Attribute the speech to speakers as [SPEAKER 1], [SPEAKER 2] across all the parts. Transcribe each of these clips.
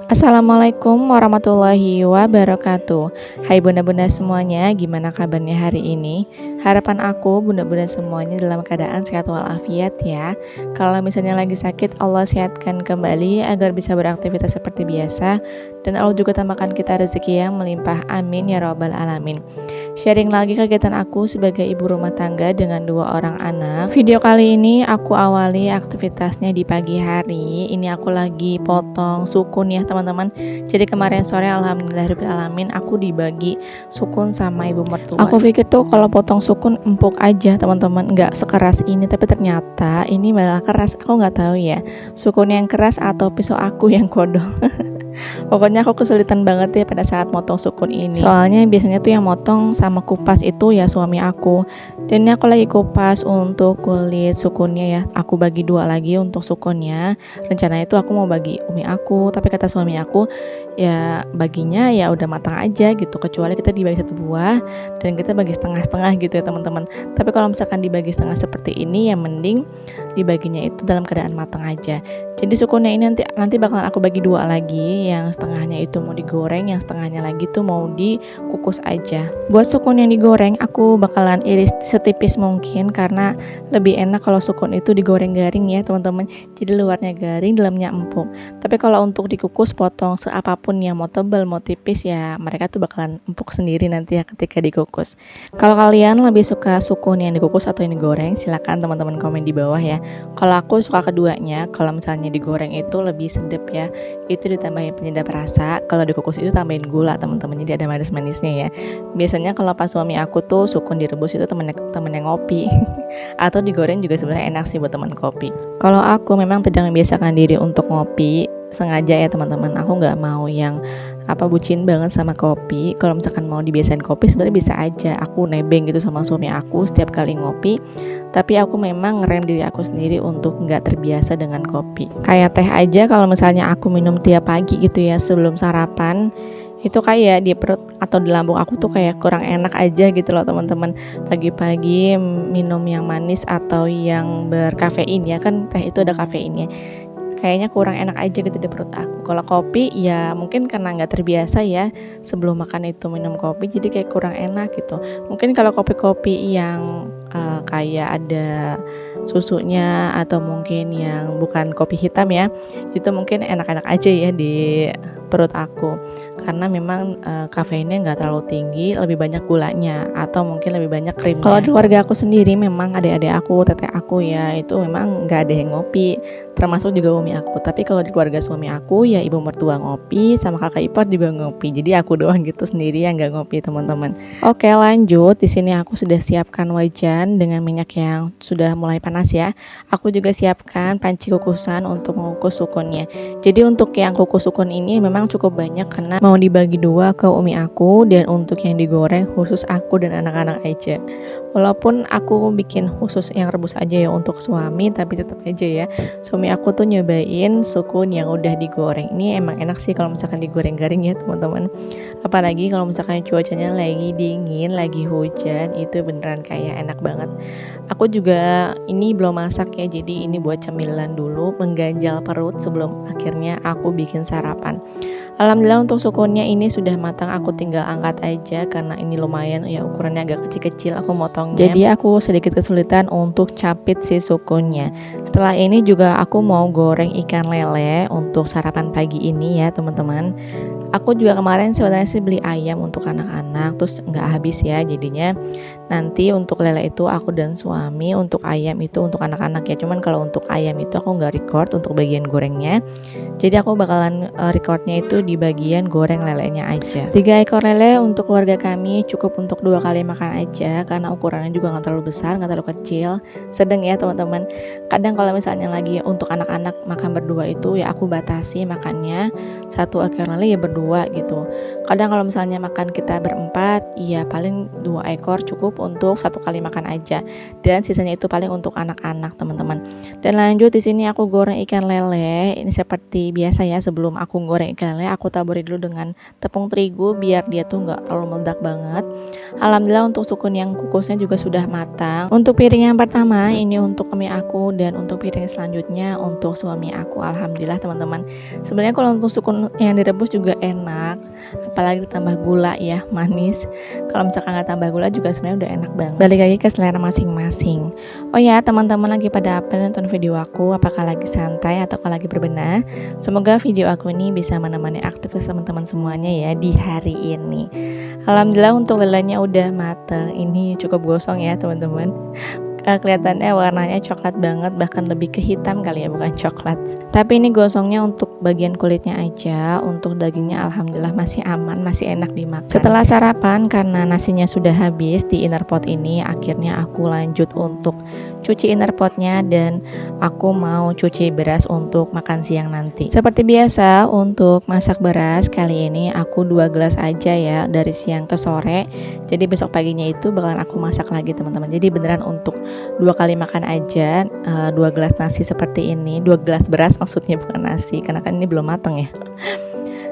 [SPEAKER 1] Assalamualaikum warahmatullahi wabarakatuh. Hai bunda-bunda semuanya, gimana kabarnya hari ini? Harapan aku bunda-bunda semuanya dalam keadaan sehat walafiat ya. Kalau misalnya lagi sakit, Allah sehatkan kembali agar bisa beraktivitas seperti biasa. Dan Allah juga tambahkan kita rezeki yang melimpah, amin ya robbal alamin. Sharing lagi kegiatan aku sebagai ibu rumah tangga dengan 2 orang anak. Video kali ini aku awali aktivitasnya di pagi hari. Ini aku lagi potong sukun ya teman-teman. Jadi kemarin sore alhamdulillahirobbilalamin aku dibagi sukun sama ibu mertua. Aku pikir tuh kalau potong sukun empuk aja teman-teman, nggak sekeras ini, tapi ternyata ini malah keras. Aku nggak tahu ya, sukun yang keras atau pisau aku yang kodok. Pokoknya aku kesulitan banget ya pada saat motong sukun ini. Soalnya biasanya tuh yang motong sama kupas itu ya suami aku. Dan ini aku lagi kupas untuk kulit sukunnya ya. Aku bagi 2 lagi untuk sukunnya. Rencana itu aku mau bagi umi aku, tapi kata suami aku ya baginya ya udah matang aja gitu. Kecuali kita dibagi 1 buah dan kita bagi setengah-setengah gitu ya teman-teman. Tapi kalau misalkan dibagi setengah seperti ini ya mending dibaginya itu dalam keadaan matang aja. Jadi sukunnya ini nanti bakalan aku bagi 2 lagi, yang setengahnya itu mau digoreng, yang setengahnya lagi tuh mau dikukus aja. Buat sukun yang digoreng, aku bakalan iris setipis mungkin karena lebih enak kalau sukun itu digoreng garing ya teman-teman. Jadi luarnya garing, dalamnya empuk. Tapi kalau untuk dikukus, potong seapapun yang mau tebal, mau tipis ya mereka tuh bakalan empuk sendiri nanti ya ketika dikukus. Kalau kalian lebih suka sukun yang dikukus atau yang digoreng, silakan teman-teman komen di bawah ya. Kalau aku suka keduanya. Kalau misalnya digoreng itu lebih sedap ya, itu ditambahin penyedap rasa. Kalau dikukus itu tambahin gula teman-teman, jadi ada manis-manisnya ya. Biasanya kalau pas suami aku tuh sukun direbus itu temennya ngopi atau digoreng juga sebenarnya enak sih buat teman kopi. Kalau aku memang tidak membiasakan diri untuk ngopi sengaja ya teman-teman, aku nggak mau yang bucin banget sama kopi. Kalau misalkan mau dibiasain kopi sebenarnya bisa aja, aku nebeng gitu sama suami aku setiap kali ngopi. Tapi aku memang ngerem diri aku sendiri untuk nggak terbiasa dengan kopi. Kayak teh aja, kalau misalnya aku minum tiap pagi gitu ya sebelum sarapan, itu kayak di perut atau di lambung aku tuh kayak kurang enak aja gitu loh teman-teman. Pagi-pagi minum yang manis atau yang berkafein ya, kan teh itu ada kafeinnya, kayaknya kurang enak aja gitu di perut aku. Kalau kopi ya mungkin karena nggak terbiasa ya sebelum makan itu minum kopi, jadi kayak kurang enak gitu. Mungkin kalau kopi-kopi yang kayak ada susunya atau mungkin yang bukan kopi hitam ya, itu mungkin enak-enak aja ya di perut aku, karena memang kafeinnya nggak terlalu tinggi, lebih banyak gulanya atau mungkin lebih banyak krimnya. Kalau di keluarga aku sendiri memang adik-adik aku, teteh aku ya itu memang nggak ada yang ngopi, termasuk juga umi aku. Tapi kalau di keluarga suami aku ya ibu mertua ngopi, sama kakak ipar juga ngopi. Jadi aku doang gitu sendiri yang nggak ngopi teman-teman. Oke lanjut, di sini aku sudah siapkan wajan dengan minyak yang sudah mulai panas ya. Aku juga siapkan panci kukusan untuk mengukus sukunnya. Jadi untuk yang kukus sukun ini memang cukup banyak karena mau dibagi 2 ke umi aku, dan untuk yang digoreng khusus aku dan anak-anak aja. Walaupun aku bikin khusus yang rebus aja ya untuk suami, tapi tetap aja ya suami aku tuh nyobain sukun yang udah digoreng. Ini emang enak sih kalau misalkan digoreng garing ya teman-teman. Apalagi kalau misalkan cuacanya lagi dingin, lagi hujan, itu beneran kayak enak banget. Aku juga ini belum masak ya, jadi ini buat cemilan dulu, mengganjal perut sebelum akhirnya aku bikin sarapan. Alhamdulillah untuk sukunnya ini sudah matang, aku tinggal angkat aja karena ini lumayan ya ukurannya agak kecil-kecil aku motongnya. Jadi aku sedikit kesulitan untuk capit si sukunnya. Setelah ini juga aku mau goreng ikan lele untuk sarapan pagi ini ya teman-teman. Aku juga kemarin sebenarnya sih beli ayam untuk anak-anak, terus nggak habis ya, jadinya nanti untuk lele itu aku dan suami, untuk ayam itu untuk anak-anak ya. Cuman kalau untuk ayam itu aku nggak record untuk bagian gorengnya, jadi aku bakalan recordnya itu di bagian goreng lelenya aja. 3 ekor lele untuk keluarga kami cukup untuk 2 kali makan aja, karena ukurannya juga nggak terlalu besar, nggak terlalu kecil, sedang ya teman-teman. Kadang kalau misalnya lagi untuk anak-anak makan berdua itu ya aku batasi makannya 1 ekor lele ya berdua gitu. Kadang kalau misalnya makan kita berempat, ya paling 2 ekor cukup untuk 1 kali makan aja, dan sisanya itu paling untuk anak-anak teman-teman. Dan lanjut di sini aku goreng ikan lele. Ini seperti biasa ya, sebelum aku goreng ikan lele aku taburi dulu dengan tepung terigu biar dia tuh nggak terlalu meledak banget. Alhamdulillah untuk sukun yang kukusnya juga sudah matang. Untuk piring yang pertama ini untuk mie aku, dan untuk piring selanjutnya untuk suami aku. Alhamdulillah teman-teman. Sebenarnya kalau untuk sukun yang direbus juga enak, apalagi ditambah gula ya, manis. Kalau misalkan nggak tambah gula juga sebenarnya udah enak banget. Balik lagi ke selera masing-masing. Oh ya, teman-teman lagi pada apa nonton video aku? Apakah lagi santai atau lagi berbenah? Semoga video aku ini bisa menemani aktivitas teman-teman semuanya ya di hari ini. Alhamdulillah untuk lelenya udah mateng. Ini cukup gosong ya teman-teman. Kelihatannya warnanya coklat banget, bahkan lebih ke hitam kali ya, bukan coklat. Tapi ini gosongnya untuk bagian kulitnya aja. Untuk dagingnya alhamdulillah masih aman, masih enak dimakan. Setelah sarapan, karena nasinya sudah habis di inner pot ini, akhirnya aku lanjut untuk cuci inner potnya, dan aku mau cuci beras untuk makan siang nanti. Seperti biasa untuk masak beras kali ini aku 2 gelas aja ya, dari siang ke sore. Jadi besok paginya itu bakalan aku masak lagi teman-teman. Jadi beneran untuk 2 kali makan aja, 2 gelas nasi seperti ini, 2 gelas beras maksudnya, bukan nasi karena kan ini belum mateng ya.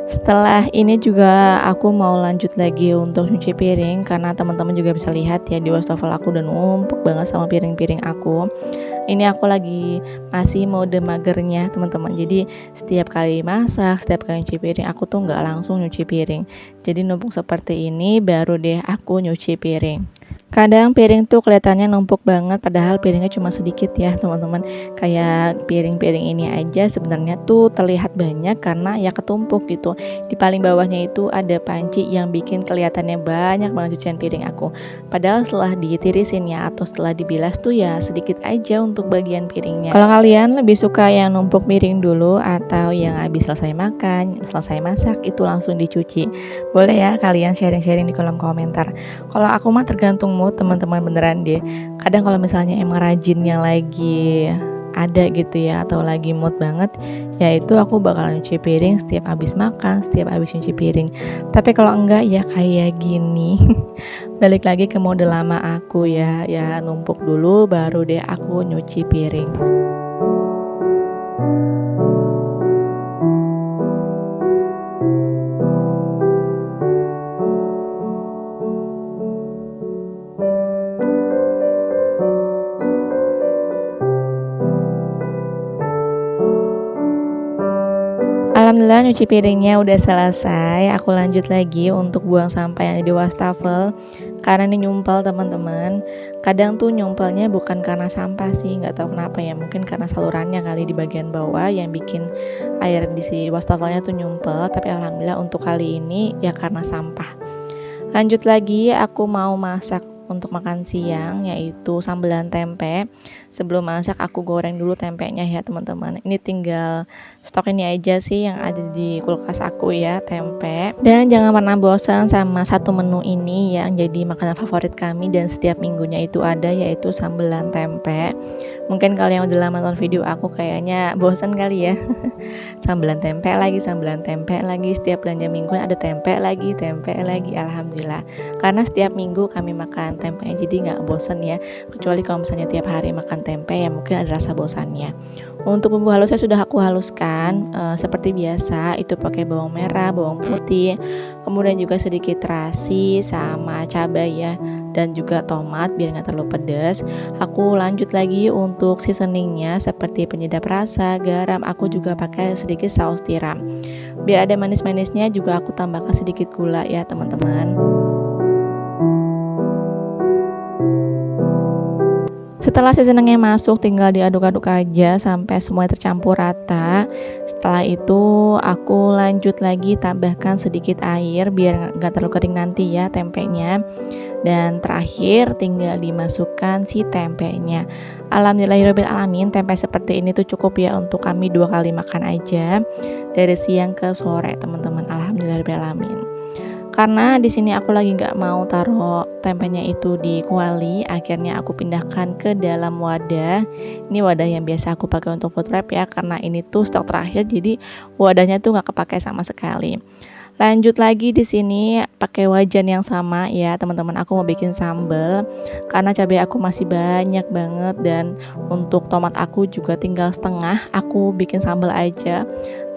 [SPEAKER 1] Setelah ini juga aku mau lanjut lagi untuk cuci piring, karena teman-teman juga bisa lihat ya di wastafel aku udah numpuk banget sama piring-piring aku. Ini aku lagi masih mode magernya teman-teman. Jadi setiap kali masak, setiap kali nyuci piring, aku tuh nggak langsung nyuci piring. Jadi numpuk seperti ini baru deh aku nyuci piring. Kadang piring tuh kelihatannya numpuk banget, padahal piringnya cuma sedikit ya teman-teman. Kayak piring-piring ini aja sebenarnya tuh terlihat banyak karena ya ketumpuk gitu. Di paling bawahnya itu ada panci yang bikin kelihatannya banyak banget cucian piring aku. Padahal setelah ditirisin ya, atau setelah dibilas tuh ya sedikit aja untuk bagian piringnya. Kalau kalian lebih suka yang numpuk piring dulu, atau yang habis selesai makan, selesai masak itu langsung dicuci, boleh ya kalian sharing-sharing di kolom komentar. Kalau aku mah tergantung mood teman-teman, beneran deh. Kadang kalau misalnya emang rajinnya lagi ada gitu ya, atau lagi mood banget, ya itu aku bakalan nyuci piring setiap habis makan, setiap habis nyuci piring. Tapi kalau enggak ya kayak gini. Balik lagi ke mode lama aku ya numpuk dulu baru deh aku nyuci piring. Alhamdulillah nyuci piringnya udah selesai. Aku lanjut lagi untuk buang sampah yang ada di wastafel, karena ini nyumpel teman-teman. Kadang tuh nyumpelnya bukan karena sampah sih, nggak tahu kenapa ya, mungkin karena salurannya kali di bagian bawah yang bikin air di si wastafelnya tuh nyumpel. Tapi alhamdulillah untuk kali ini ya karena sampah. Lanjut lagi, aku mau masak untuk makan siang, yaitu sambelan tempe. Sebelum masak aku goreng dulu tempenya ya teman-teman. Ini tinggal stok ini aja sih yang ada di kulkas aku ya, tempe. Dan jangan pernah bosan sama satu menu ini yang jadi makanan favorit kami dan setiap minggunya itu ada, yaitu sambelan tempe. Mungkin kalau yang udah lama nonton video aku kayaknya bosan kali ya. Sambelan tempe lagi, setiap belanja mingguan ada tempe lagi. Alhamdulillah, karena setiap minggu kami makan tempe, jadi nggak bosan ya. Kecuali kalau misalnya tiap hari makan tempe ya mungkin ada rasa bosannya. Untuk bumbu halusnya sudah aku haluskan seperti biasa, itu pakai bawang merah, bawang putih, kemudian juga sedikit terasi sama cabai ya, dan juga tomat biar nggak terlalu pedas. Aku lanjut lagi untuk seasoningnya seperti penyedap rasa, garam. Aku juga pakai sedikit saus tiram. Biar ada manis-manisnya juga aku tambahkan sedikit gula ya teman-teman. Setelah seasoningnya masuk, tinggal diaduk-aduk aja sampai semuanya tercampur rata. Setelah itu aku lanjut lagi tambahkan sedikit air biar nggak terlalu kering nanti ya tempenya. Dan terakhir tinggal dimasukkan si tempenya. Alhamdulillahirabbil alamin, tempe seperti ini tuh cukup ya untuk kami 2 kali makan aja dari siang ke sore teman-teman. Alhamdulillahirabbil alamin. Karena di sini aku lagi nggak mau taruh tempenya itu di kuali, akhirnya aku pindahkan ke dalam wadah. Ini wadah yang biasa aku pakai untuk food wrap ya, karena ini tuh stok terakhir, jadi wadahnya tuh nggak kepakai sama sekali. Lanjut lagi di sini pakai wajan yang sama ya teman-teman. Aku mau bikin sambal karena cabai aku masih banyak banget, dan untuk tomat aku juga tinggal setengah. Aku bikin sambal aja.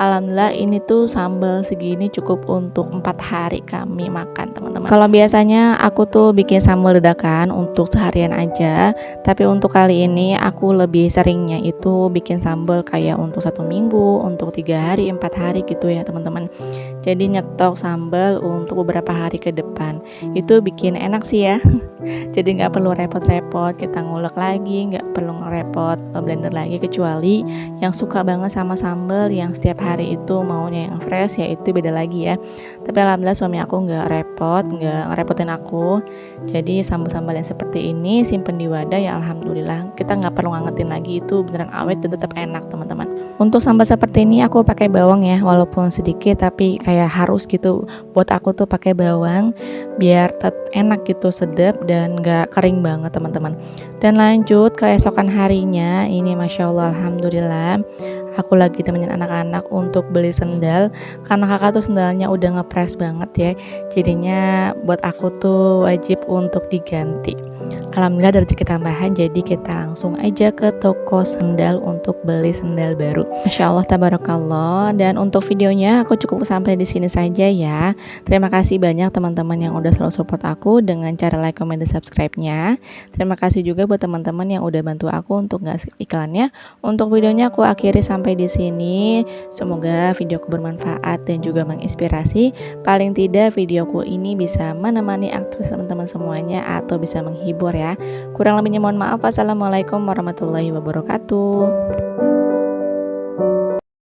[SPEAKER 1] Alhamdulillah ini tuh sambal segini cukup untuk 4 hari kami makan teman-teman. Kalau biasanya aku tuh bikin sambal dadakan untuk seharian aja, tapi untuk kali ini aku lebih seringnya itu bikin sambal kayak untuk 1 minggu, untuk 3 hari, 4 hari gitu ya teman-teman. Jadi nyetok sambal untuk beberapa hari ke depan. Itu bikin enak sih ya. Jadi nggak perlu repot-repot kita ngulek lagi, nggak perlu ngerepot blender lagi, kecuali yang suka banget sama sambal yang setiap hari itu maunya yang fresh, ya itu beda lagi ya. Tapi alhamdulillah suami aku nggak ngerepotin aku. Jadi sambal-sambal yang seperti ini simpen di wadah ya, alhamdulillah kita nggak perlu ngangetin lagi, itu beneran awet dan tetap enak teman-teman. Untuk sambal seperti ini aku pakai bawang ya, walaupun sedikit tapi kayak harus gitu buat aku tuh pakai bawang biar enak gitu, sedap dan gak kering banget teman-teman. Dan lanjut keesokan harinya ini masya Allah alhamdulillah aku lagi temenin anak-anak untuk beli sendal, karena kakak tuh sendalnya udah ngepres banget ya, jadinya buat aku tuh wajib untuk diganti. Alhamdulillah ada rezeki tambahan, jadi kita langsung aja ke toko sendal untuk beli sendal baru. Masya Allah tabarakallah. Dan untuk videonya aku cukup sampai di sini saja ya. Terima kasih banyak teman-teman yang udah selalu support aku dengan cara like, comment, dan subscribe-nya. Terima kasih juga buat teman-teman yang udah bantu aku untuk nggak skip iklannya. Untuk videonya aku akhiri sampai di sini. Semoga videoku bermanfaat dan juga menginspirasi. Paling tidak videoku ini bisa menemani aktivitas teman-teman semuanya atau bisa menghibur ya. Kurang lebihnya mohon maaf. Wassalamualaikum warahmatullahi wabarakatuh.